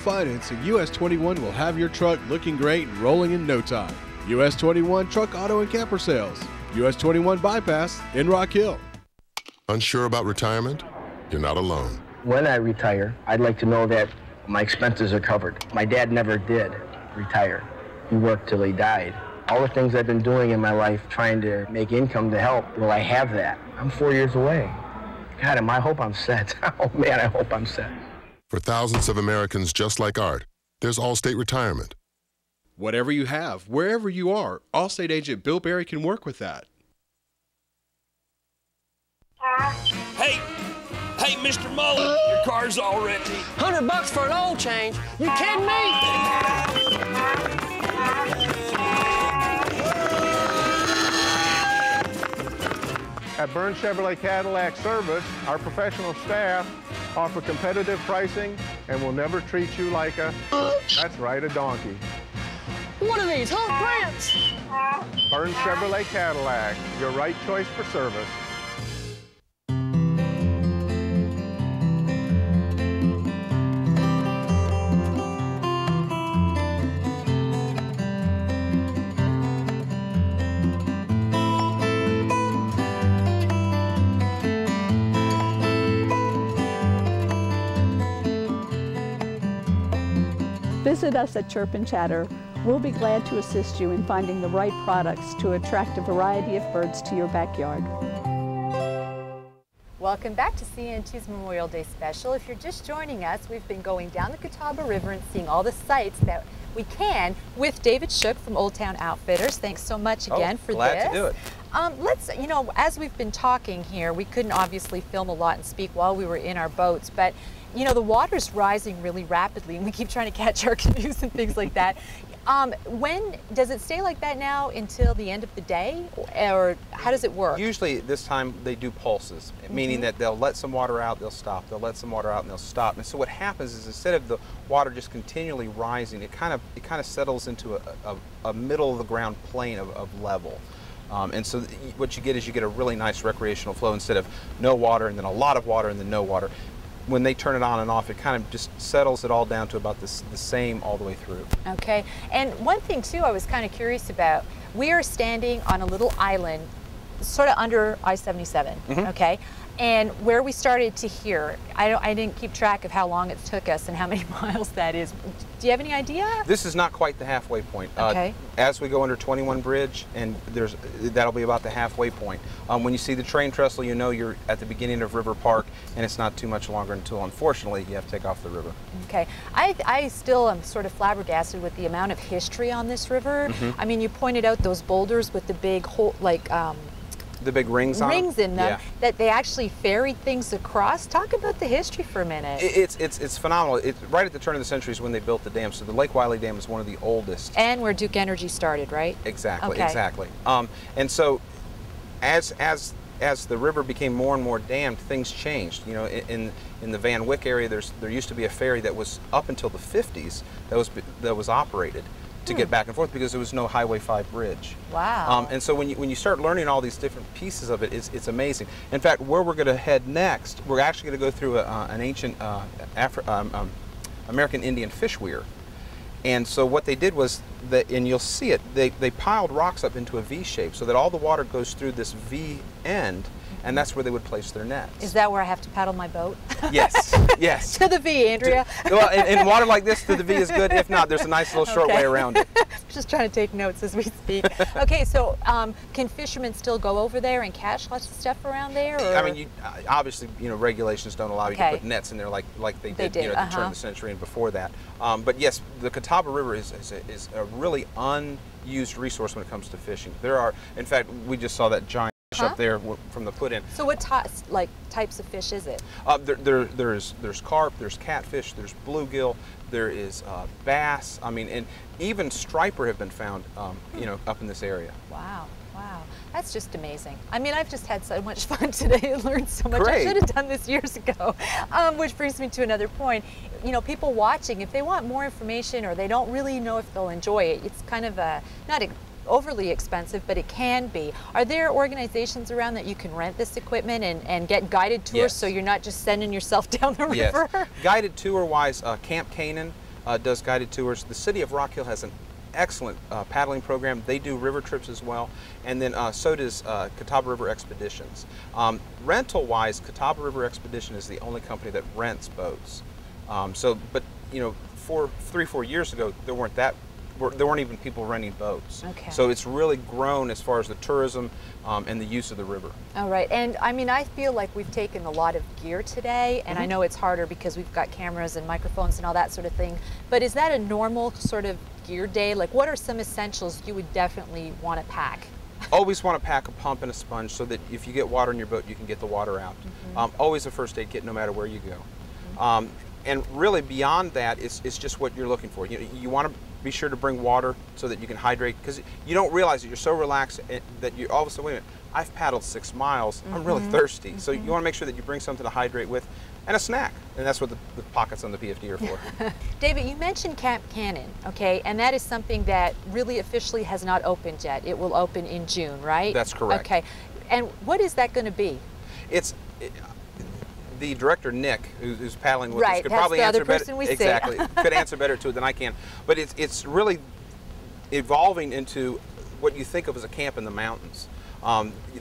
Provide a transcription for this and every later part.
financing, US 21 will have your truck looking great and rolling in no time. US 21 Truck, Auto, and Camper Sales. US 21 Bypass in Rock Hill. Unsure about retirement? You're not alone. When I retire, I'd like to know that my expenses are covered. My dad never did retire. He worked till he died. All the things I've been doing in my life, trying to make income to help, will I have that? I'm 4 years away. God, I hope I'm set. Oh man, I hope I'm set. For thousands of Americans just like Art, there's Allstate Retirement. Whatever you have, wherever you are, Allstate agent Bill Berry can work with that. Hey, Mr. Mullet, your car's all ready. $100 for an oil change? You kidding me? At Burns Chevrolet Cadillac Service, our professional staff offer competitive pricing and will never treat you like that's right, a donkey. What are these, hoof prints? Burns Chevrolet Cadillac, your right choice for service. Visit us at Chirp and Chatter. We'll be glad to assist you in finding the right products to attract a variety of birds to your backyard. Welcome back to CN2's Memorial Day Special. If you're just joining us, we've been going down the Catawba River and seeing all the sights that we can with David Shook from Old Town Outfitters. Thanks so much again for glad this. to do it. Let's, as we've been talking here, we couldn't obviously film a lot and speak while we were in our boats, but the water's rising really rapidly and we keep trying to catch our canoes and things like that. When does it stay like that now until the end of the day, or how does it work? Usually this time they do pulses, meaning that they'll let some water out, they'll stop, they'll let some water out and they'll stop. And so what happens is instead of the water just continually rising, it kind of settles into a middle of the ground plane of level. And so what you get is you get a really nice recreational flow instead of no water and then a lot of water and then no water. When they turn it on and off, it kind of just settles it all down to about the same all the way through. Okay, and one thing too I was kind of curious about, we are standing on a little island sort of under I-77, okay? And where we started to hear, I didn't keep track of how long it took us and how many miles that is. Do you have any idea? This is not quite the halfway point. Okay. As we go under 21 Bridge, and that'll be about the halfway point. When you see the train trestle, you know you're at the beginning of River Park, and it's not too much longer until, unfortunately, you have to take off the river. Okay. I still am sort of flabbergasted with the amount of history on this river. I mean, you pointed out those boulders with the big hole, like, the big rings on them? Rings in them, that they actually ferried things across. Talk about the history for a minute. It's phenomenal. It's right at the turn of the century is when they built the dam. So the Lake Wylie Dam is one of the oldest. And where Duke Energy started, right? Exactly, exactly. And so as the river became more and more dammed, things changed. You know, in the Van Wyck area, there used to be a ferry that was up until the 50s that was operated to get back and forth because there was no Highway 5 bridge. Wow. And so when you start learning all these different pieces of it, it's amazing. In fact, where we're going to head next, we're actually going to go through an ancient American Indian fish weir. And so what they did was, and you'll see it, they piled rocks up into a V shape so that all the water goes through this V end, and that's where they would place their nets. Is that where I have to paddle my boat? Yes, yes. To the V, Andrea. Well, in water like this, to the V is good. If not, there's a nice little short way around it. Just trying to take notes as we speak. Okay, so can fishermen still go over there and catch lots of stuff around there? Or? I mean, obviously, regulations don't allow you to put nets in there like they did. At the turn of the century and before that. But yes, the Catawba River is a really unused resource when it comes to fishing. There are, in fact, we just saw that giant fish up there from the put-in. So what types of fish is it? There's carp, there's catfish, there's bluegill, there is bass. I mean, and even striper have been found, up in this area. Wow. Wow, that's just amazing. I mean, I've just had so much fun today and learned so much. Great. I should have done this years ago, which brings me to another point. People watching, if they want more information or they don't really know if they'll enjoy it, it's kind of not overly expensive, but it can be. Are there organizations around that you can rent this equipment and get guided tours so you're not just sending yourself down the river? Yes. Guided tour-wise, Camp Canaan does guided tours. The city of Rock Hill has an excellent paddling program. They do river trips as well, and then so does Catawba River Expeditions. Rental-wise, Catawba River Expedition is the only company that rents boats. But you know, 3-4 years ago, there weren't even people renting boats. Okay. So it's really grown as far as the tourism and the use of the river. All right, and I mean, I feel like we've taken a lot of gear today, and I know it's harder because we've got cameras and microphones and all that sort of thing, but is that a normal sort of gear day? Like, what are some essentials you would definitely want to pack? Always want to pack a pump and a sponge so that if you get water in your boat, you can get the water out. Always a first aid kit no matter where you go. And really beyond that, it's just what you're looking for. You want to be sure to bring water so that you can hydrate, because you don't realize that you're so relaxed that you all of a sudden, wait a minute, I've paddled 6 miles, I'm really thirsty. So you want to make sure that you bring something to hydrate with, and a snack. And that's what the pockets on the PFD are for. David, you mentioned Camp Cannon, okay, and that is something that really officially has not opened yet. It will open in June, right? That's correct. Okay, and what is that going to be? The director, Nick, who's paddling with us, could probably answer better. Exactly, could answer better to it than I can. But it's really evolving into what you think of as a camp in the mountains.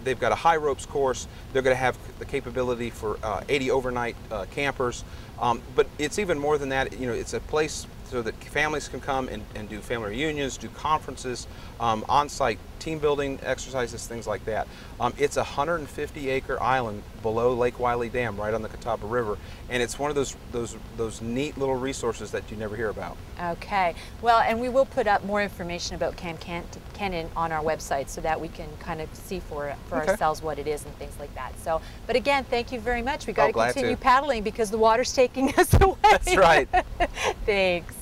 They've got a high ropes course. They're going to have the capability for 80 overnight campers. But it's even more than that. You know, it's a place so that families can come and do family reunions, do conferences, on-site team building exercises, things like that. It's a 150-acre island below Lake Wylie Dam, right on the Catawba River, and it's one of those neat little resources that you never hear about. Okay, well, and we will put up more information about Camp Cannon on our website so that we can kind of see for ourselves what it is and things like that. So, but again, thank you very much. We got to continue paddling because the water's taking us away. That's right. Thanks.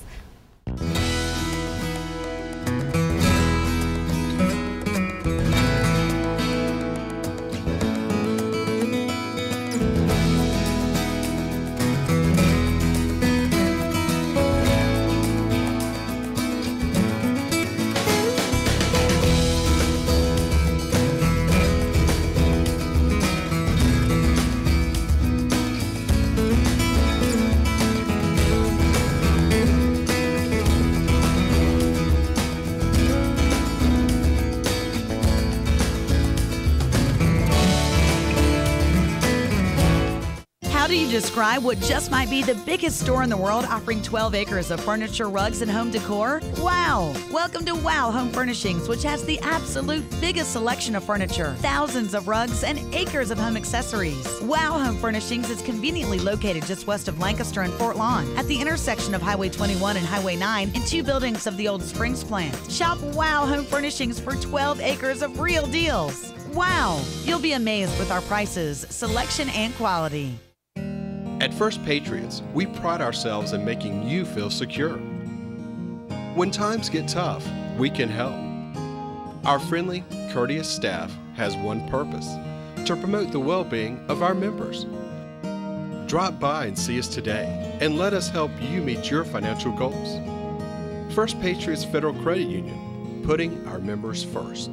Describe what just might be the biggest store in the world offering 12 acres of furniture, rugs, and home decor? Wow! Welcome to Wow Home Furnishings, which has the absolute biggest selection of furniture, thousands of rugs, and acres of home accessories. Wow Home Furnishings is conveniently located just west of Lancaster and Fort Lawn at the intersection of Highway 21 and Highway 9 in 2 buildings of the old Springs plant. Shop Wow Home Furnishings for 12 acres of real deals. Wow! You'll be amazed with our prices, selection, and quality. At First Patriots, we pride ourselves in making you feel secure. When times get tough, we can help. Our friendly, courteous staff has one purpose: to promote the well-being of our members. Drop by and see us today, and let us help you meet your financial goals. First Patriots Federal Credit Union, putting our members first.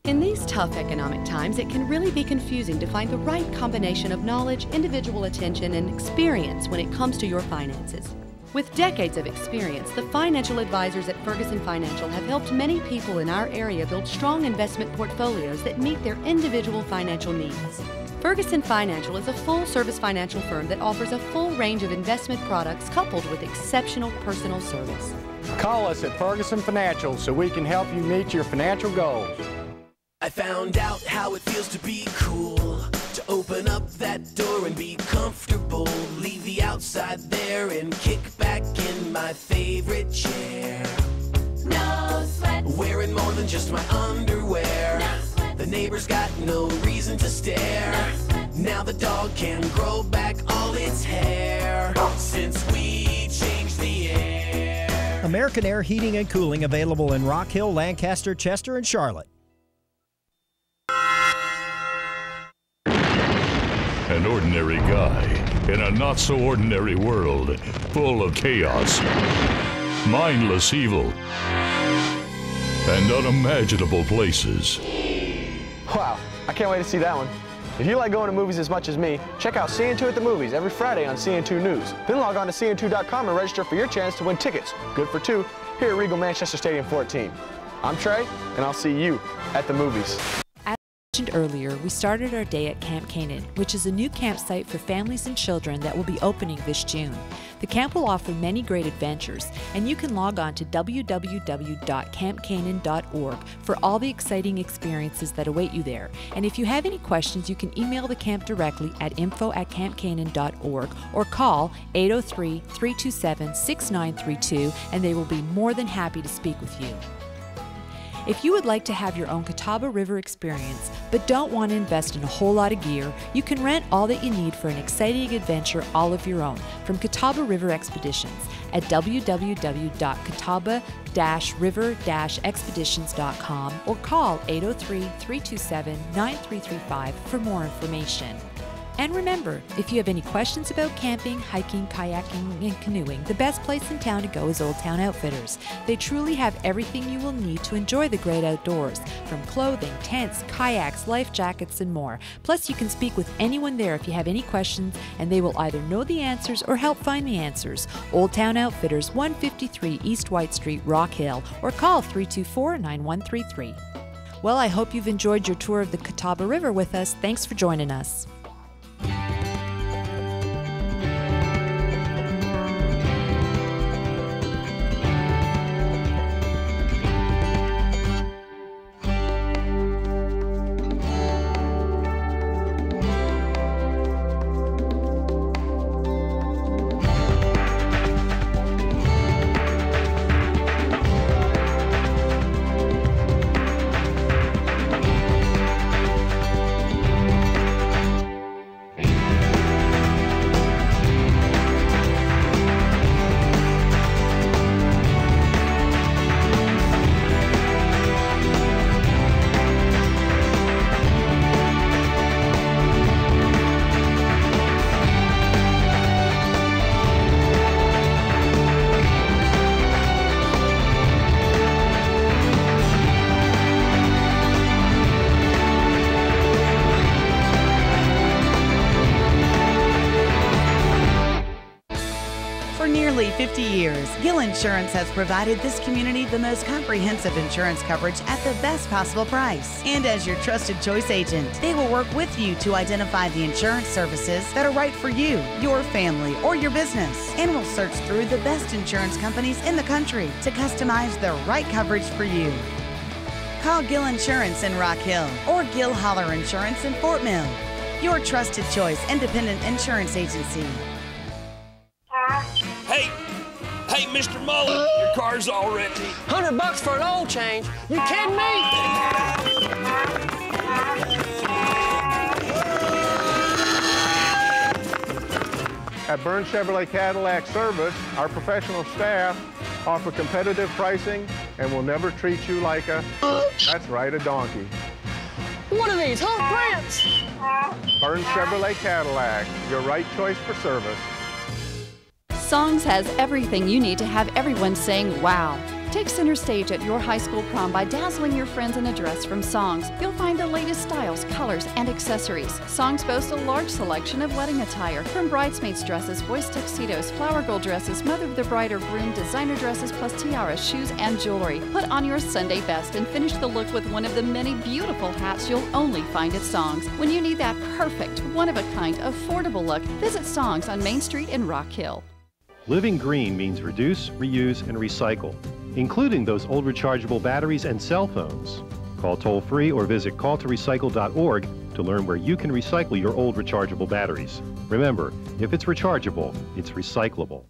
In these tough economic times, it can really be confusing to find the right combination of knowledge, individual attention, and experience when it comes to your finances. With decades of experience, the financial advisors at Ferguson Financial have helped many people in our area build strong investment portfolios that meet their individual financial needs. Ferguson Financial is a full-service financial firm that offers a full range of investment products coupled with exceptional personal service. Call us at Ferguson Financial so we can help you meet your financial goals. I found out how it feels to be cool, to open up that door and be comfortable, leave the outside there and kick back in my favorite chair. No sweat. Wearing more than just my underwear. No sweat. The neighbors got no reason to stare. No sweat. Now the dog can grow back all its hair since we changed the air. American Air Heating and Cooling available in Rock Hill, Lancaster, Chester, and Charlotte. An ordinary guy in a not-so-ordinary world, full of chaos, mindless evil, and unimaginable places. Wow, I can't wait to see that one. If you like going to movies as much as me, check out CN2 at the Movies every Friday on CN2 News. Then log on to CN2.com and register for your chance to win tickets, good for two, here at Regal Manchester Stadium 14. I'm Trey, and I'll see you at the movies. As mentioned earlier, we started our day at Camp Canaan, which is a new campsite for families and children that will be opening this June. The camp will offer many great adventures, and you can log on to www.campcanaan.org for all the exciting experiences that await you there. And if you have any questions, you can email the camp directly at info@campcanaan.org or call 803-327-6932, and they will be more than happy to speak with you. If you would like to have your own Catawba River experience, but don't want to invest in a whole lot of gear, you can rent all that you need for an exciting adventure all of your own from Catawba River Expeditions at www.catawba-river-expeditions.com or call 803-327-9335 for more information. And remember, if you have any questions about camping, hiking, kayaking, and canoeing, the best place in town to go is Old Town Outfitters. They truly have everything you will need to enjoy the great outdoors, from clothing, tents, kayaks, life jackets, and more. Plus, you can speak with anyone there if you have any questions, and they will either know the answers or help find the answers. Old Town Outfitters, 153 East White Street, Rock Hill, or call 324-9133. Well, I hope you've enjoyed your tour of the Catawba River with us. Thanks for joining us. For nearly 50 years, Gill Insurance has provided this community the most comprehensive insurance coverage at the best possible price. And as your trusted choice agent, they will work with you to identify the insurance services that are right for you, your family, or your business, and will search through the best insurance companies in the country to customize the right coverage for you. Call Gill Insurance in Rock Hill or Gill Holler Insurance in Fort Mill, your trusted choice independent insurance agency. Hey, Mr. Mullet, your car's all ready. $100 for an oil change? You kidding me? At Burns Chevrolet Cadillac Service, our professional staff offer competitive pricing and will never treat you like a, that's right, a donkey. What are these, huh, Prince? Burns Chevrolet Cadillac, your right choice for service. Songs has everything you need to have everyone saying wow. Take center stage at your high school prom by dazzling your friends in a dress from Songs. You'll find the latest styles, colors, and accessories. Songs boasts a large selection of wedding attire, from bridesmaids dresses, voice tuxedos, flower girl dresses, mother of the bride or groom, designer dresses, plus tiaras, shoes, and jewelry. Put on your Sunday best and finish the look with one of the many beautiful hats you'll only find at Songs. When you need that perfect, one-of-a-kind, affordable look, visit Songs on Main Street in Rock Hill. Living green means reduce, reuse, and recycle, including those old rechargeable batteries and cell phones. Call toll-free or visit calltorecycle.org to learn where you can recycle your old rechargeable batteries. Remember, if it's rechargeable, it's recyclable.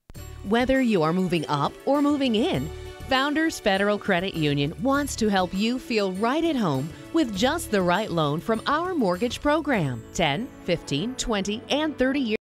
Whether you are moving up or moving in, Founders Federal Credit Union wants to help you feel right at home with just the right loan from our mortgage program. 10, 15, 20, and 30 years.